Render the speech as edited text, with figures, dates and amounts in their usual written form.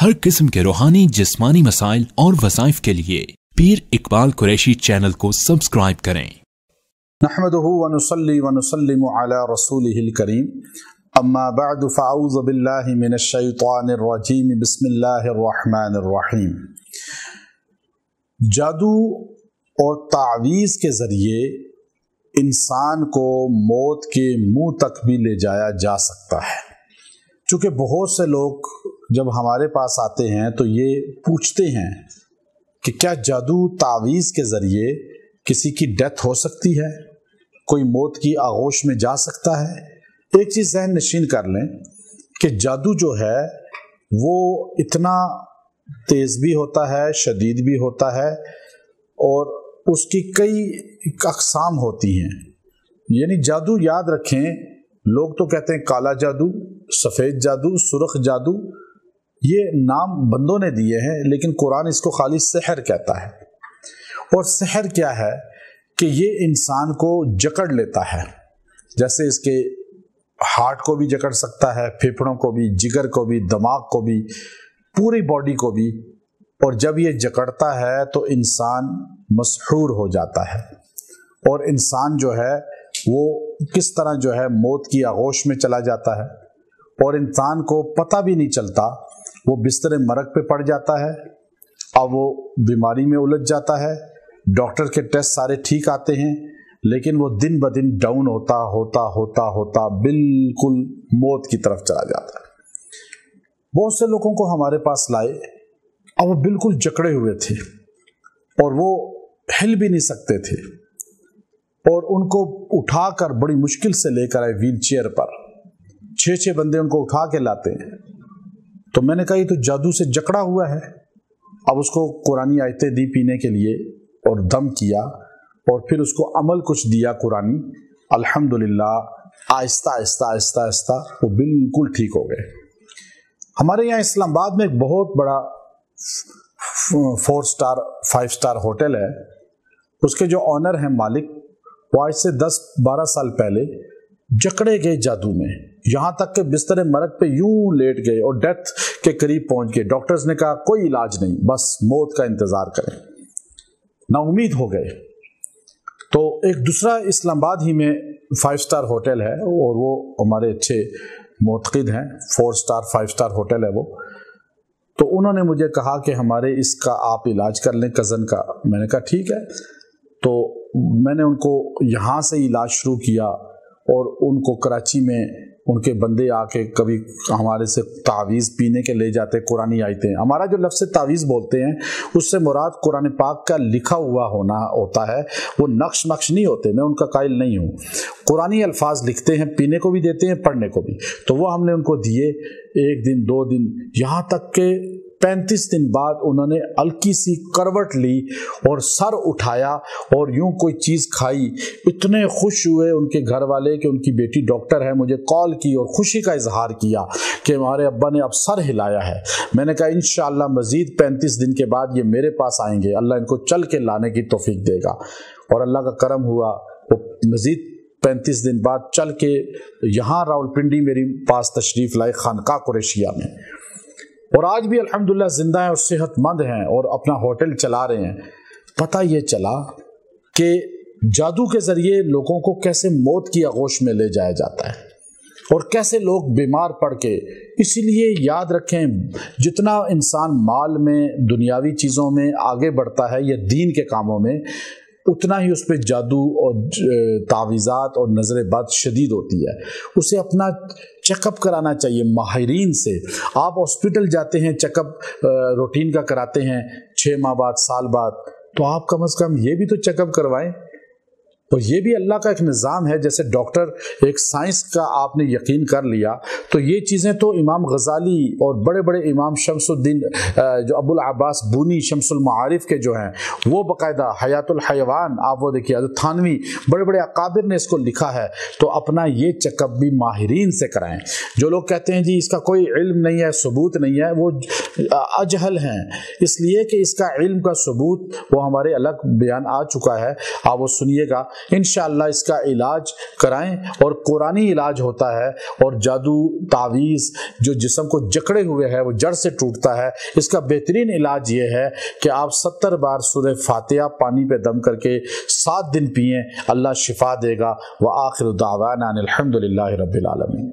हर किस्म के रूहानी जिस्मानी मसाइल और वज़ाइफ के लिए पीर इकबाल कुरैशी चैनल को सब्सक्राइब करें। नहमदुहु व नुसल्ली व नुसल्लिमु अला रसूलिहिल करीम, अम्मा बअद फ़अऊज़ु बिल्लाहि मिनश शैतानिर रजीम, बिस्मिल्लाहिर रहमानिर रहीम। जादू और तावीज़ के ज़रिए इंसान को मौत के मुंह तक भी ले जाया जा सकता है। चूँकि बहुत से लोग जब हमारे पास आते हैं तो ये पूछते हैं कि क्या जादू तावीज़ के ज़रिए किसी की डेथ हो सकती है, कोई मौत की आगोश में जा सकता है। एक चीज़ ज़हन नशीन कर लें कि जादू जो है वो इतना तेज़ भी होता है, शदीद भी होता है और उसकी कई अक़साम होती हैं। यानी जादू याद रखें, लोग तो कहते हैं काला जादू, सफ़ेद जादू, सुर्ख जादू, ये नाम बंदों ने दिए हैं, लेकिन कुरान इसको खाली सहर कहता है। और सहर क्या है कि ये इंसान को जकड़ लेता है। जैसे इसके हार्ट को भी जकड़ सकता है, फेफड़ों को भी, जिगर को भी, दिमाग को भी, पूरी बॉडी को भी। और जब ये जकड़ता है तो इंसान मसहूर हो जाता है और इंसान जो है वो किस तरह जो है मौत की आगोश में चला जाता है और इंसान को पता भी नहीं चलता। वो बिस्तर मरग पे पड़ जाता है, अब वो बीमारी में उलझ जाता है, डॉक्टर के टेस्ट सारे ठीक आते हैं, लेकिन वो दिन ब दिन डाउन होता होता होता होता बिल्कुल मौत की तरफ चला जाता है। बहुत से लोगों को हमारे पास लाए, अब वो बिल्कुल जकड़े हुए थे और वो हिल भी नहीं सकते थे और उनको उठाकर बड़ी मुश्किल से लेकर आए व्हील चेयर पर। 6 बंदे उनको उठा के लाते हैं। तो मैंने कहा ये तो जादू से जकड़ा हुआ है। अब उसको कुरानी आयतें दी पीने के लिए और दम किया और फिर उसको अमल कुछ दिया कुरानी। अल्हम्दुलिल्लाह आहिस्ता आहिस्ता आहिस्ता आहिस्ता वो बिल्कुल ठीक हो गए। हमारे यहाँ इस्लामाबाद में एक बहुत बड़ा 4 स्टार 5 स्टार होटल है। उसके जो ऑनर हैं, मालिक, वो आज से 10-12 साल पहले जकड़े गए जादू में, यहाँ तक कि बिस्तर मरग पे यूं लेट गए और डेथ के करीब पहुंच गए। डॉक्टर्स ने कहा कोई इलाज नहीं, बस मौत का इंतजार करें। नाउम्मीद हो गए। तो एक दूसरा इस्लामाबाद ही में 5 स्टार होटल है और वो हमारे अच्छे मोतक़िद हैं, 4 स्टार 5 स्टार होटल है वो। तो उन्होंने मुझे कहा कि हमारे इसका आप इलाज कर लें, कज़न का। मैंने कहा ठीक है। तो मैंने उनको यहाँ से इलाज शुरू किया और उनको कराची में उनके बंदे आके कभी हमारे से तावीज़ पीने के ले जाते, कुरानी आयतें। हमारा जो लफ्ज़ तावीज़ बोलते हैं उससे मुराद कुरान पाक का लिखा हुआ होना होता है, वो नक्श नक्श नहीं होते। मैं उनका कायल नहीं हूँ। कुरानी अल्फाज लिखते हैं, पीने को भी देते हैं, पढ़ने को भी। तो वो हमने उनको दिए 1 दिन 2 दिन, यहाँ तक के 35 दिन बाद उन्होंने हल्की सी करवट ली और सर उठाया और यूं कोई चीज़ खाई। इतने खुश हुए उनके घर वाले कि उनकी बेटी डॉक्टर है, मुझे कॉल की और खुशी का इजहार किया कि हमारे अब्बा ने अब सर हिलाया है। मैंने कहा इंशाअल्लाह मज़ीद 35 दिन के बाद ये मेरे पास आएंगे, अल्लाह इनको चल के लाने की तौफीक देगा। और अल्लाह का करम हुआ, वो मज़ीद 35 दिन बाद चल के यहाँ रावलपिंडी मेरे पास तशरीफ़ लाए, खानका कुरैशिया में। और आज भी अल्हम्दुलिल्लाह जिंदा हैं और सेहतमंद हैं और अपना होटल चला रहे हैं। पता ये चला कि जादू के ज़रिए लोगों को कैसे मौत की आगोश में ले जाया जाता है और कैसे लोग बीमार पड़ के। इसीलिए याद रखें, जितना इंसान माल में, दुनियावी चीज़ों में आगे बढ़ता है या दीन के कामों में, उतना ही उस पर जादू और तावीज़ात और नज़र बद शदीद होती है। उसे अपना चेकअप कराना चाहिए माहिरीन से। आप हॉस्पिटल जाते हैं, चेकअप रूटीन का कराते हैं 6 माह बाद, साल बाद, तो आप कम से कम ये भी तो चेकअप करवाएं। और ये भी अल्लाह का एक निज़ाम है। जैसे डॉक्टर एक साइंस का आपने यकीन कर लिया, तो ये चीज़ें तो इमाम गज़ाली और बड़े बड़े इमाम शम्सुद्दीन जो अबुल अब्बास बुनी शम्सुल मारिफ के जो हैं, वो बाकायदा हयातुल हयवान, आप वो देखिए थानवी, बड़े बड़े अकाबिर ने इसको लिखा है। तो अपना ये चेकअप भी माहिरीन से कराएं। जो लोग कहते हैं जी इसका कोई इल्म नहीं है, सबूत नहीं है, वो اجہل ہیں، اس لیے کہ اس کا علم کا ثبوت وہ ہمارے الگ بیان آ چکا ہے، آپ وہ سنیے گا انشاءاللہ۔ اس کا علاج کرائیں، اور قرآنی علاج ہوتا ہے، اور جادو تعویذ جو جسم کو جکڑے ہوئے ہے وہ جڑ سے ٹوٹتا ہے، اس کا بہترین علاج یہ ہے کہ آپ 70 بار سورہ فاتحہ پانی پہ دم کر کے 7 دن پئیں، اللہ شفا دے گا۔ وآخر دعوانا ان الحمد للہ رب العالمین۔